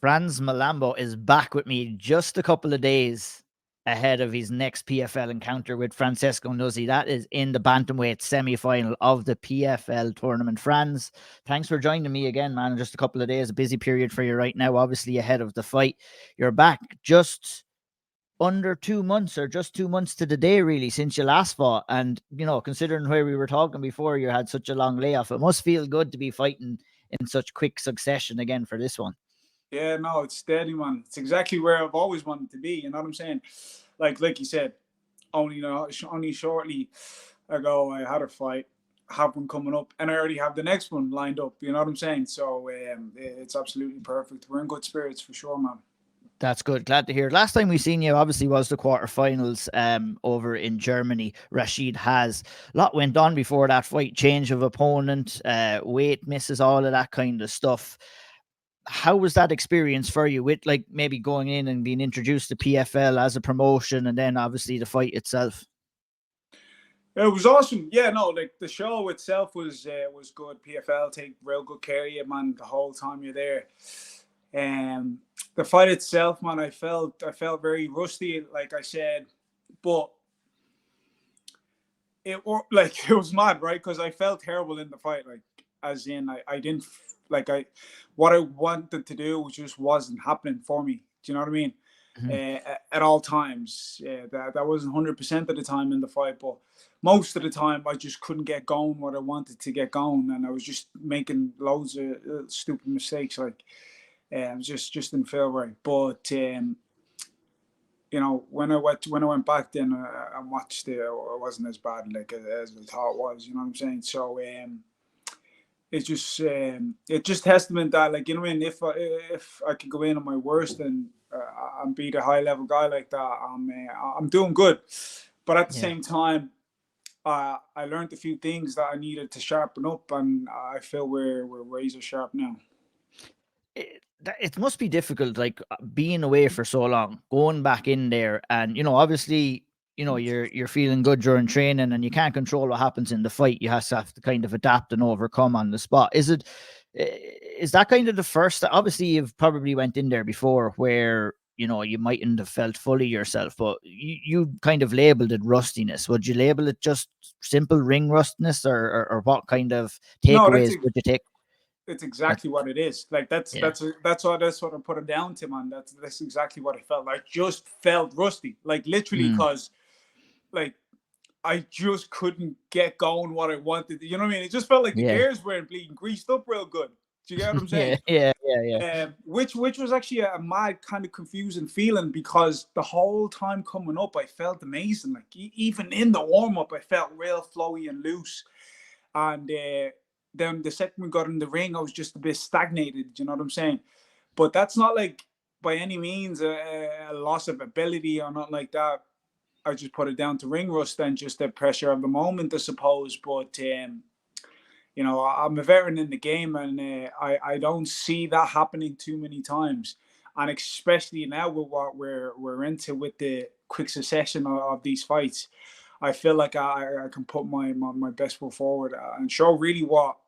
Frans Mlambo is back with me just a couple of days ahead of his next PFL encounter with Francesco Nuzzi. That is in the bantamweight semi-final of the PFL tournament. Frans, thanks for joining me again, man. In just a couple of days, a busy period for you right now, obviously ahead of the fight. You're back just under 2 months, or just 2 months to the day, really, since you last fought. And, considering where we were talking before, you had such a long layoff. It must feel good to be fighting in such quick succession again for this one. Yeah, no, it's steady, man. It's exactly where I've always wanted to be. You know what I'm saying? Like you said, only shortly ago I had a fight, have one coming up, and I already have the next one lined up. You know what I'm saying? So it's absolutely perfect. We're in good spirits for sure, man. That's good. Glad to hear. Last time we seen you obviously was the quarterfinals over in Germany. Rashid has a lot went on before that fight, change of opponent, weight misses, all of that kind of stuff. How was that experience for you, with like maybe going in and being introduced to PFL as a promotion, and then obviously the fight itself? It was awesome. Yeah, no, like the show itself was good. PFL take real good care of you, man, the whole time you're there. The fight itself, man, I felt very rusty, like I said, but it was mad, right? Because I felt terrible in the fight, like as in I didn't like I what I wanted to do just wasn't happening for me. Do you know what I mean? At all times, that wasn't 100% of the time in the fight, but most of the time I just couldn't get going what I wanted to get going, and I was just making loads of stupid mistakes, like just didn't feel right. But when I went back then and watched it wasn't as bad like as I thought it was. You know what I'm saying? So it's just testament that, like, you know what I mean, if I could go in on my worst and beat a high level guy like that, I'm doing good. But at the same time, I learned a few things that I needed to sharpen up, and I feel we're razor sharp now. It must be difficult, like being away for so long, going back in there, and obviously, you're feeling good during training, and you can't control what happens in the fight. You have to kind of adapt and overcome on the spot. Is that kind of the first? Obviously, you've probably went in there before where you mightn't have felt fully yourself, but you kind of labeled it rustiness. Would you label it just simple ring rustiness, or what kind of No, takeaways would you take? it's exactly what it is. Like that's what I put it down to, man. That's exactly what I felt. I just felt rusty, like literally, because like I just couldn't get going what I wanted. You know what I mean? It just felt like the gears weren't bleeding, greased up real good. Do you get what I'm saying? Yeah. Which was actually a mad kind of confusing feeling, because the whole time coming up, I felt amazing. Like even in the warm up, I felt real flowy and loose. And then the second we got in the ring, I was just a bit stagnated. You know what I'm saying? But that's not like by any means a loss of ability or not like that. I just put it down to ring rust and just the pressure of the moment, I suppose. But I'm a veteran in the game, and I don't see that happening too many times. And especially now with what we're into with the quick succession of these fights, I feel like I can put my best foot forward and show really what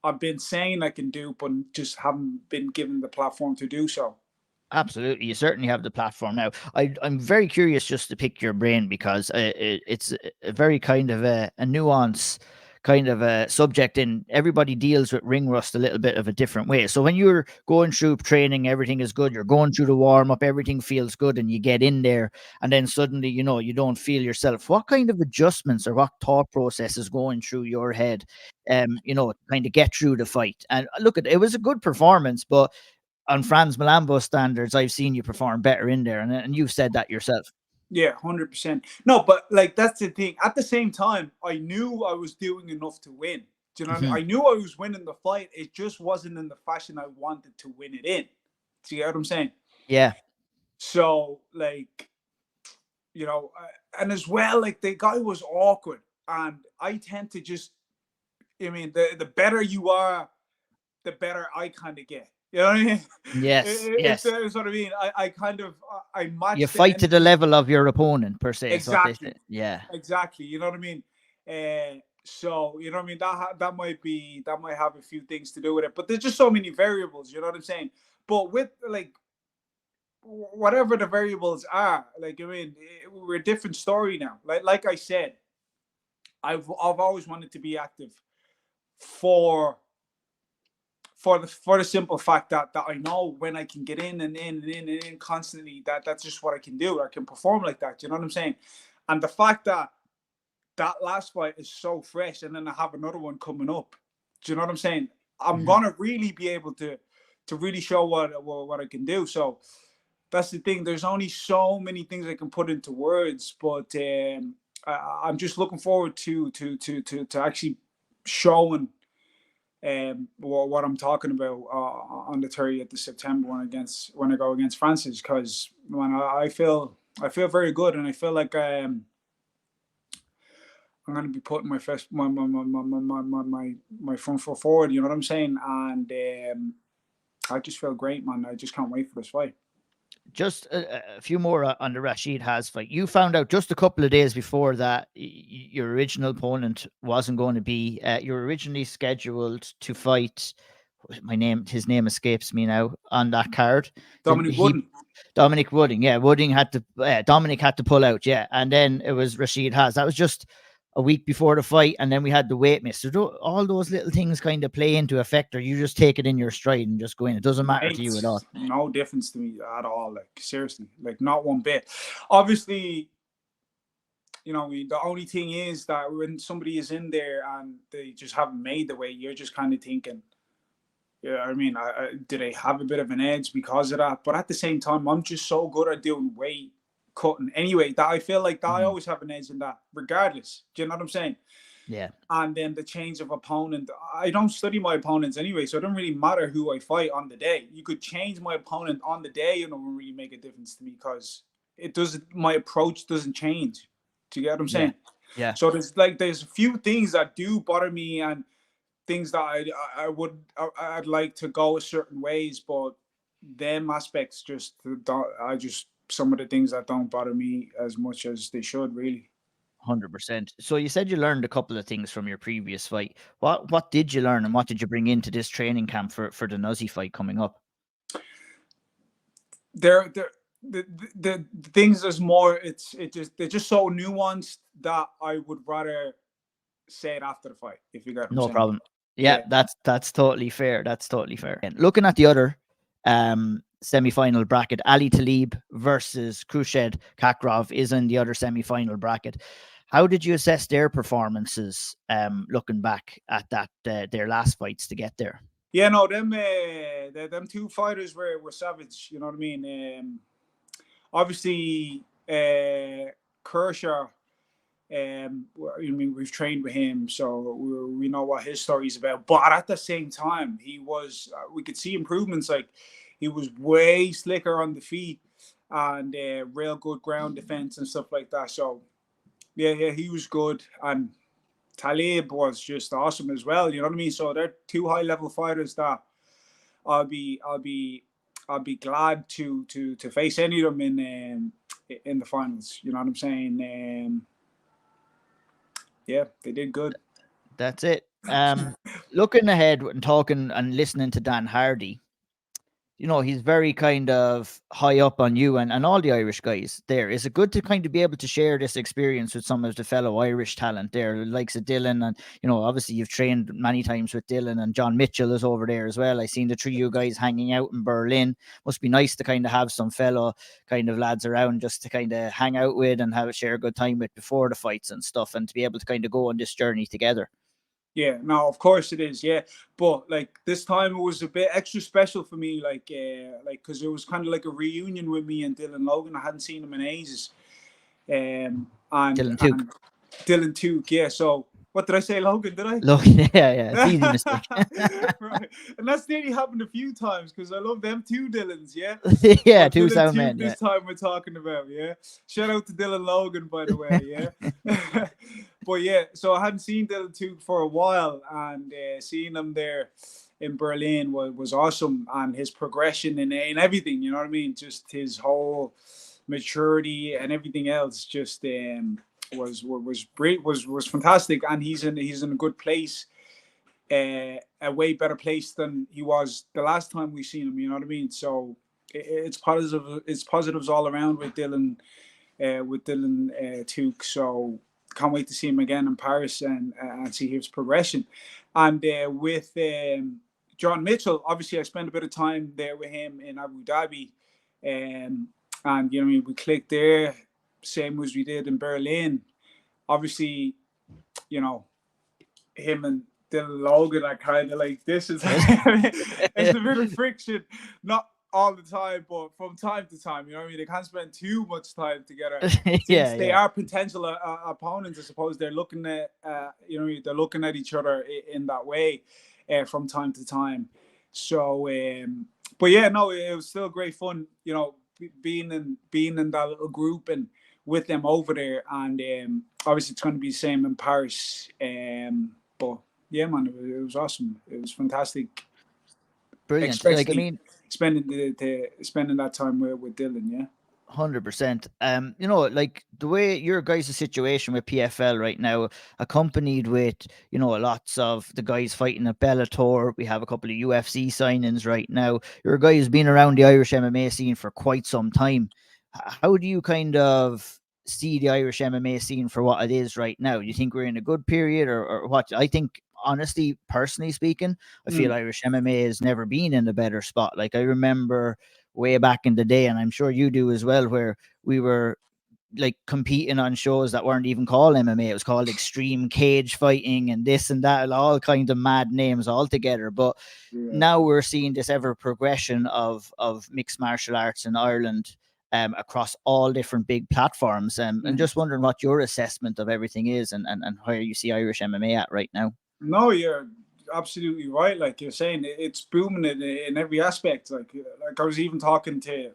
I've been saying I can do, but just haven't been given the platform to do so. Absolutely, you certainly have the platform now. I'm very curious just to pick your brain, because it's a very kind of a nuance kind of a subject, and everybody deals with ring rust a little bit of a different way. So when you're going through training, everything is good. You're going through the warm up, everything feels good, and you get in there, and then suddenly you don't feel yourself. What kind of adjustments or what thought process is going through your head? Kind of get through the fight. And look, it was a good performance, but on Frans Mlambo standards, I've seen you perform better in there, and you've said that yourself. Yeah, 100%. No, but like that's the thing. At the same time, I knew I was doing enough to win. Do you know what I mean? I knew I was winning the fight. It just wasn't in the fashion I wanted to win it in. Do you get what I'm saying? Yeah. So, like, and as well, like the guy was awkward, and I tend to just, I mean, the better you are, the better I kind of get. You know what I mean? Yes. It's what I mean. I kind of I You match the fight to the energy. level of your opponent, per se. Is what they say. Exactly. Yeah. Exactly. You know what I mean? So you know what I mean. That might have a few things to do with it, but there's just so many variables. You know what I'm saying? But with like whatever the variables are, like, I mean, we're a different story now. Like I said, I've always wanted to be active for the simple fact that I know when I can get in and in and in and in constantly, that's just what I can do. I can perform like that. You know what I'm saying? And the fact that last fight is so fresh, and then I have another one coming up. Do you know what I'm saying? I'm gonna really be able to really show what I can do. So that's the thing. There's only so many things I can put into words, but I'm just looking forward to actually showing what I'm talking about on the 30th of September when I go against Francis, because when I feel very good, and I feel like I'm going to be putting my front foot forward. You know what I'm saying? And I just feel great, man. I just can't wait for this fight. Just a few more on the Rashid Has fight. You found out just a couple of days before that your original opponent wasn't going to be. You were originally scheduled to fight. His name escapes me now on that card. Dominic Wooden. Dominic Wooding, yeah. Dominic had to pull out, yeah. And then it was Rashid Has. That was just a week before the fight, and then we had the weight miss. So all those little things kind of play into effect, or you just take it in your stride and just go in. It doesn't matter to you at all. No difference to me at all. Like, seriously, like, not one bit. Obviously, you know, the only thing is that when somebody is in there and they just haven't made the weight, you're just kind of thinking, yeah, I mean, do they have a bit of an edge because of that? But at the same time, I'm just so good at doing weight cutting anyway that I feel like that I always have an edge in that, regardless. Do you know what I'm saying? Yeah. And then the change of opponent, I don't study my opponents anyway, so it doesn't really matter who I fight on the day. You could change my opponent on the day, and it won't really make a difference to me, because my approach doesn't change. Do you get what I'm saying? Yeah. So there's a few things that do bother me, and things that I'd like to go a certain ways, but them aspects some of the things that don't bother me as much as they should, really. 100%. So you said you learned a couple of things from your previous fight. What did you learn, and what did you bring into this training camp for the Nuzzi fight coming up? The things, there's more. They're just so nuanced that I would rather say it after the fight, if you get what I'm saying. No problem. Yeah, that's totally fair. That's totally fair. And looking at the other semi-final bracket, Ali Talib versus Khurshid Kakrov is in the other semi-final bracket. How did you assess their performances looking back at that their last fights to get there? Yeah, no, them two fighters were savage. You know what I mean? Obviously, Kershaw. I mean, we've trained with him, so we know what his story is about. But at the same time, we could see improvements. Like, he was way slicker on the feet, and real good ground defense and stuff like that. So, yeah, he was good. And Talib was just awesome as well. You know what I mean? So they're two high level fighters that I'll be glad to face any of them in the finals. You know what I'm saying? Yeah, they did good. That's it. Looking ahead and talking and listening to Dan Hardy, you know, he's very kind of high up on you and all the Irish guys there. Is it good to kind of be able to share this experience with some of the fellow Irish talent there, the likes of Dylan? And, you know, obviously you've trained many times with Dylan, and John Mitchell is over there as well. I seen the three of you guys hanging out in Berlin. Must be nice to kind of have some fellow kind of lads around just to kind of hang out with and share a good time with before the fights and stuff, and to be able to kind of go on this journey together. Yeah, no, of course it is. Yeah, but like this time it was a bit extra special for me, like because it was kind of like a reunion with me and Dylan Logan. I hadn't seen him in ages. And Dylan Took, yeah. So what did I say, Logan? Did I? Logan, yeah, it's easy mistake. Right, and that's nearly happened a few times because I love them two Dylans, yeah. Yeah, two sound men. This time we're talking about, yeah. Shout out to Dylan Logan, by the way, yeah. But yeah, so I hadn't seen Dylan Took for a while, and seeing him there in Berlin was awesome, and his progression in everything, you know what I mean? Just his whole maturity and everything else just was great, was fantastic, and he's in a good place, a way better place than he was the last time we seen him, you know what I mean? So it's positive. It's positives all around with Dylan. Took. So can't wait to see him again in Paris and see his progression. And with John Mitchell, obviously I spent a bit of time there with him in Abu Dhabi, and we clicked there, same as we did in Berlin. Obviously, him and Dylan Logan are kind of like, this is it's a bit of friction, not all the time, but from time to time, they can't spend too much time together since they are potential opponents. I suppose they're looking at they're looking at each other in that way from time to time. So but yeah, no, it was still great fun, being in that little group and with them over there. And obviously it's going to be the same in Paris. But yeah, man, it was awesome. It was fantastic. Brilliant. Especially like, I mean, spending that time with Dylan, yeah. 100%. Like the way your guys' situation with PFL right now, accompanied with, lots of the guys fighting at Bellator. We have a couple of UFC signings right now. Your guys been around the Irish MMA scene for quite some time. How do you kind of see the Irish MMA scene for what it is right now? Do you think we're in a good period or what? I think, honestly, personally speaking, I feel Irish MMA has never been in a better spot. Like, I remember way back in the day, and I'm sure you do as well, where we were like competing on shows that weren't even called MMA. It was called extreme cage fighting and this and that, all kinds of mad names altogether. But now we're seeing this ever progression of mixed martial arts in Ireland, across all different big platforms. And just wondering what your assessment of everything is, and where you see Irish MMA at right now. No, you're absolutely right. Like you're saying, it's booming in every aspect. Like I was even talking to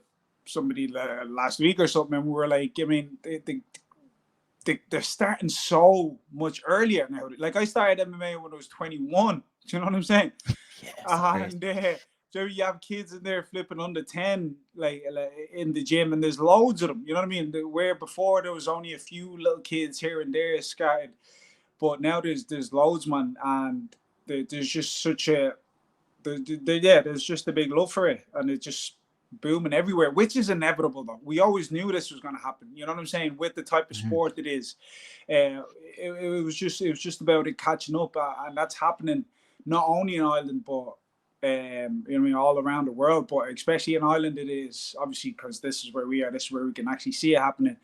somebody last week or something, and we were like, I mean, they're starting so much earlier now. Like, I started MMA when I was 21. Do you know what I'm saying? And so you have kids in there flipping under 10, like in the gym, and there's loads of them. You know what I mean? Where before there was only a few little kids here and there scattered, but now there's loads, man, and there's just such a there's just a big love for it, and it's just booming everywhere, which is inevitable though. We always knew this was going to happen. You know what I'm saying? With the type of sport it is, it was just about it catching up, and that's happening not only in Ireland but all around the world. But especially in Ireland, it is obviously because this is where we are. This is where we can actually see it happening.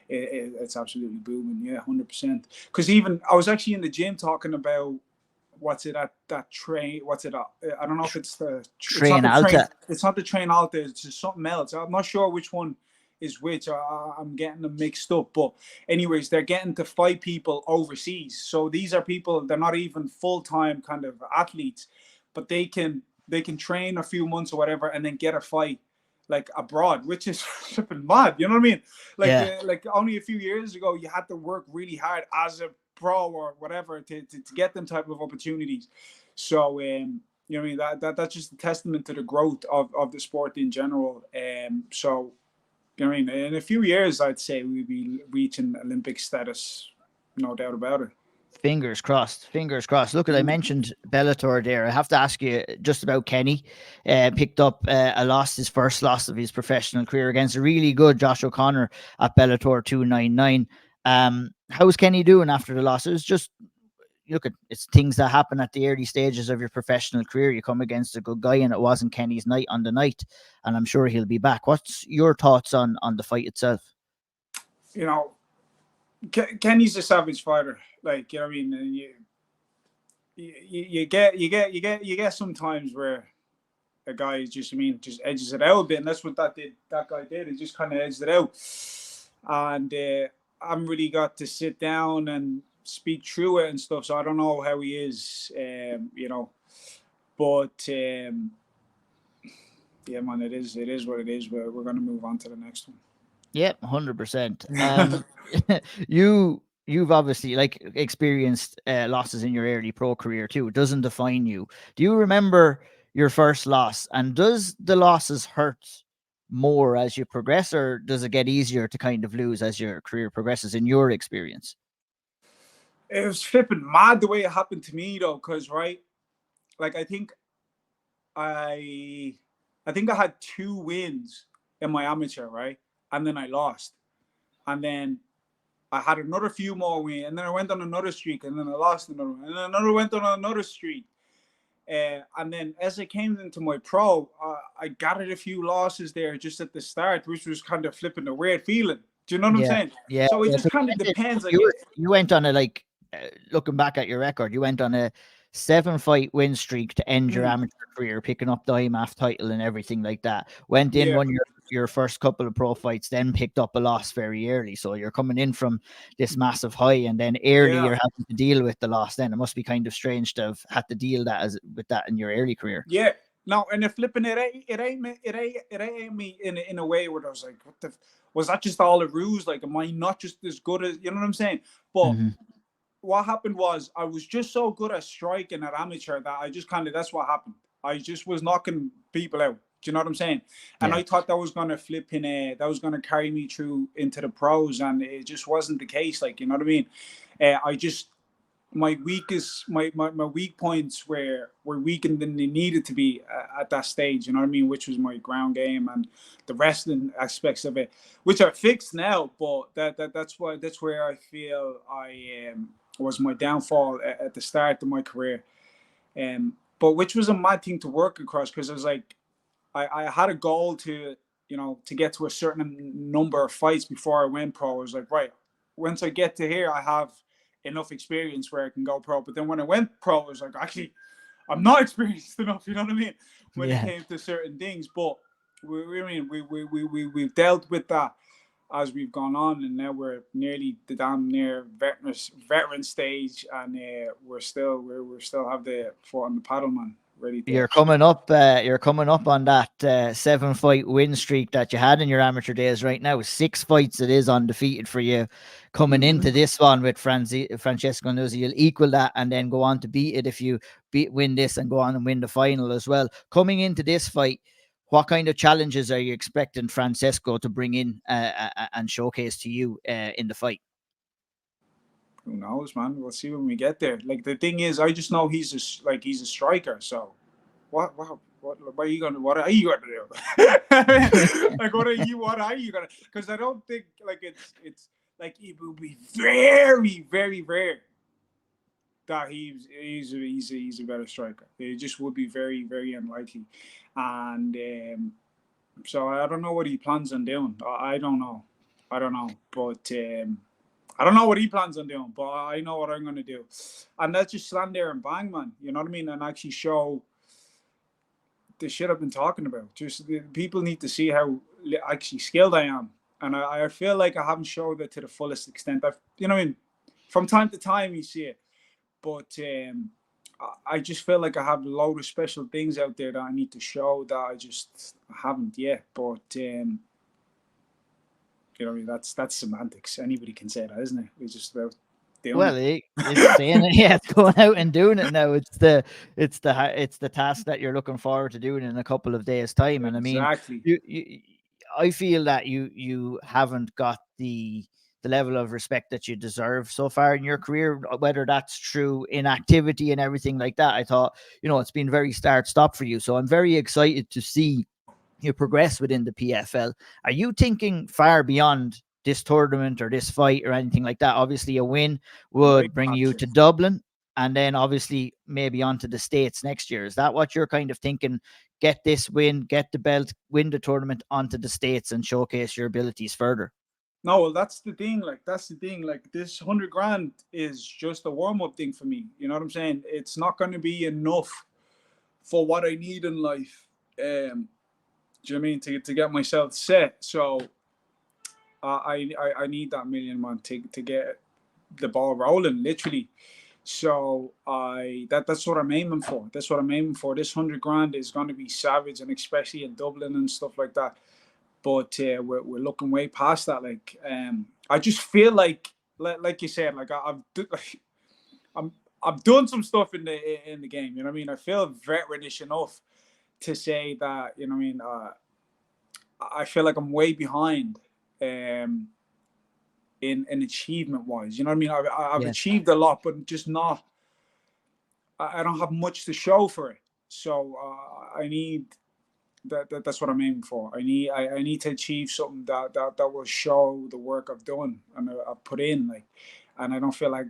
It's absolutely booming, yeah, 100%. Because even I was actually in the gym talking about that train. What's it? I don't know if it's the Train Alta. It's not the Train Alta. It's just something else. I'm not sure which one is which. I'm getting them mixed up. But anyways, they're getting to fight people overseas. So these are people. They're not even full-time kind of athletes, but they can train a few months or whatever, and then get a fight like abroad, which is flipping mad. You know what I mean? Like only a few years ago, you had to work really hard as a pro or whatever to get them type of opportunities. So you know what I mean, that's just a testament to the growth of the sport in general. So you know what I mean, in a few years, I'd say we'd be reaching Olympic status, no doubt about it. Fingers crossed. Fingers crossed. Look, I mentioned Bellator there. I have to ask you just about Kenny. Picked up a loss, his first loss of his professional career, against a really good Josh O'Connor at Bellator 299. How's Kenny doing after the loss? It was just, look, it's things that happen at the early stages of your professional career. You come against a good guy, and it wasn't Kenny's night on the night, and I'm sure he'll be back. What's your thoughts on the fight itself? You know, Kenny's a savage fighter. Like, you know what I mean? You get sometimes where a guy just edges it out a bit, and that's what that guy did. He just kind of edged it out, and I haven't really got to sit down and speak through it and stuff. So I don't know how he is, but yeah, man, it is what it is. We're going to move on to the next one. Yep, 100%. You've obviously experienced losses in your early pro career too. It doesn't define you. Do you remember your first loss, and does the losses hurt more as you progress, or does it get easier to kind of lose as your career progresses in your experience? It was flipping mad the way it happened to me though, because I think I I think I had 2 wins in my amateur, right? And then I lost. And then I had another few more wins, and then I went on another streak, and then I lost another one, and then another went on another streak. And then as I came into my pro, I gathered a few losses there just at the start, which was kind of flipping a weird feeling. Do you know what I'm saying? Yeah. So it Yeah. just kind of depends. Like You went on a looking back at your record, you went on a 7-fight win streak to end your amateur career, picking up the IMAF title and everything like that. Went in, won your first couple of pro fights, then picked up a loss very early. So you're coming in from this massive high, and then early you're having to deal with the loss. Then it must be kind of strange to have had to deal with that in your early career. Yeah. No, and if flipping it ain't me in a way where I was like, what the was that just all a ruse? Like, am I not just as good as, you know what I'm saying? But what happened was I was just so good at striking at amateur that I just that's what happened. I just was knocking people out. Do you know what I'm saying? And I thought that was going to that was going to carry me through into the pros, and it just wasn't the case. Like, you know what I mean? My weak points were weakened than they needed to be at that stage, you know what I mean, which was my ground game and the wrestling aspects of it, which are fixed now. But that's where I feel I was my downfall at the start of my career, but which was a mad thing to work across, because I was like, I had a goal to get to a certain number of fights before I went pro. I was like, right, once I get to here, I have enough experience where I can go pro. But then when I went pro, I was like, actually, I'm not experienced enough. You know what I mean? When it came to certain things, but we've dealt with that as we've gone on, and now we're nearly the damn near veteran stage, and we're still have the foot on the paddle, man. You're coming up on that 7-fight win streak that you had in your amateur days. Right now 6 fights it is undefeated for you. Coming into this one with Francesco Nuzzi, you'll equal that and then go on to beat it if you win this and go on and win the final as well. Coming into this fight, what kind of challenges are you expecting Francesco to bring in and showcase to you in the fight? Who knows, man? We'll see when we get there. Like, the thing is, I just know he's a striker. So what are you gonna do? Like, what are you gonna? Because I don't think it's like, it will be very, very rare that he's a better striker. It just would be very, very unlikely. And so I don't know what he plans on doing. I don't know, but I don't know what he plans on doing, but I know what I'm going to do. And that's just stand there and bang, man. You know what I mean? And actually show the shit I've been talking about. Just people need to see how actually skilled I am. And I feel like I haven't showed it to the fullest extent. You know what I mean? From time to time you see it. But I just feel like I have a load of special things out there that I need to show that I just haven't yet. But you know, that's semantics. Anybody can say that, isn't it? It's just about doing it. It's saying it, it's going out and doing it now. It's the task that you're looking forward to doing in a couple of days' time. And exactly. I mean, I feel that you haven't got the level of respect that you deserve so far in your career, whether that's through inactivity and everything like that. I thought, it's been very start-stop for you. So I'm very excited to see you progress within the PFL. Are you thinking far beyond this tournament or this fight or anything like that? Obviously, a win would bring you to Dublin, and then obviously maybe onto the States next year. Is that what you're kind of thinking? Get this win, get the belt, win the tournament, onto the States and showcase your abilities further? No, well, that's the thing. Like, this 100 grand is just a warm-up thing for me. You know what I'm saying? It's not going to be enough for what I need in life. Do you know what I mean? To get myself set. So I need that million, man, to get the ball rolling, literally. So that's what I'm aiming for. That's what I'm aiming for. This 100 grand is going to be savage, and especially in Dublin and stuff like that. But we're looking way past that. Like, I just feel like you said, like I've done some stuff in the game. You know what I mean? I feel veteranish enough to say that. You know what I mean? I feel like I'm way behind. In achievement wise, you know what I mean? I've achieved a lot, but just not. I don't have much to show for it. So I need That's what I'm aiming for. I need to achieve something that will show the work I've done and I've put in. Like, and I don't feel like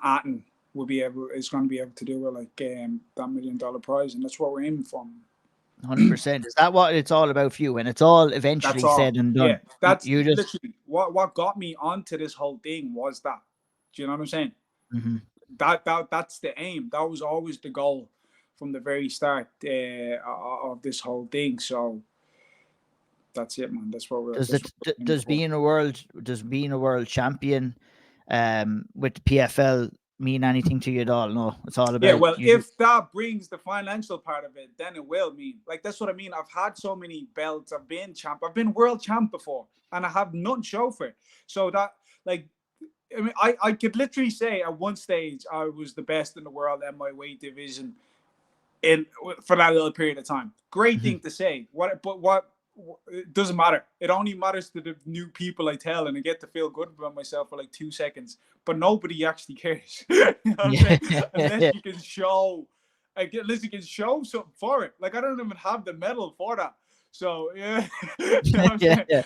Atten is going to be able to do it, like that $1 million prize, and that's what we're aiming for. 100%. Is that what it's all about for you? When it's all eventually said and done, yeah, that's you just literally what got me onto this whole thing was that. Do you know what I'm saying? Mm-hmm. That's the aim. That was always the goal from the very start of this whole thing. So that's it, man. That's what we're. Does being a world champion with the PFL mean anything to you at all? No, it's all about. Yeah, well, if that brings the financial part of it, then it will mean. Like, that's what I mean. I've had so many belts. I've been champ. I've been world champ before, and I have nothing to show for it. So that, like, I mean, I could literally say at one stage I was the best in the world in my weight division for that little period of time. Great thing to say. What it doesn't matter. It only matters to the new people I tell, and I get to feel good about myself for like 2 seconds. But nobody actually cares. You know what I'm saying? Unless you can show, unless you can show something for it. Like, I don't even have the medal for that. So yeah, you know yeah.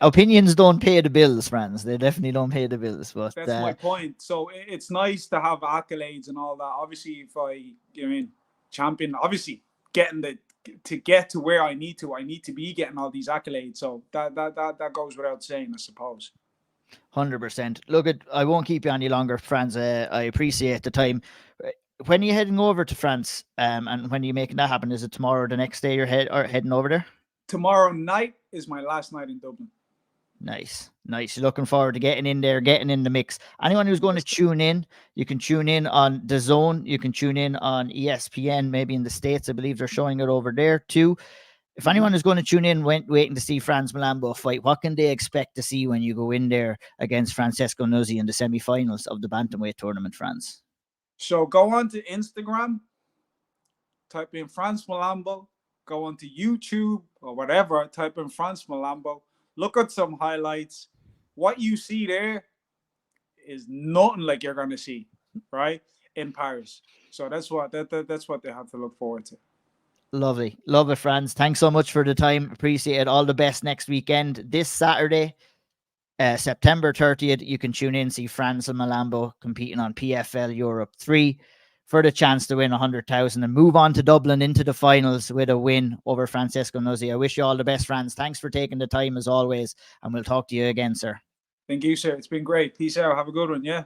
Opinions don't pay the bills, Frans. They definitely don't pay the bills. But that's my point. So it's nice to have accolades and all that. Obviously, if champion, obviously to get to where I need to be getting all these accolades. So that goes without saying, I suppose. 100%. Look, I won't keep you any longer, Frans. I appreciate the time. When are you heading over to France? And when are you making that happen? Is it tomorrow or the next day you're heading over there? Tomorrow night is my last night in Dublin. Nice. Looking forward to getting in there, getting in the mix. Anyone who's going to tune in, you can tune in on DAZN. You can tune in on ESPN, maybe in the States. I believe they're showing it over there too. If anyone is going to tune in waiting to see Frans Mlambo fight, what can they expect to see when you go in there against Francesco Nuzzi in the semi-finals of the bantamweight tournament, Frans? So go on to Instagram, type in Frans Mlambo, go onto YouTube or whatever, type in Frans Mlambo, look at some highlights. What you see there is nothing like you're going to see, right, in Paris. So that's what they have to look forward to. Lovely. Love it, Frans. Thanks so much for the time. Appreciate it. All the best next weekend. This Saturday, September 30th, you can tune in, see Frans Mlambo competing on PFL Europe 3 for the chance to win 100,000 and move on to Dublin into the finals with a win over Francesco Nuzzi. I wish you all the best, Frans. Thanks for taking the time as always, and we'll talk to you again, sir. Thank you, sir. It's been great. Peace out. Have a good one. Yeah.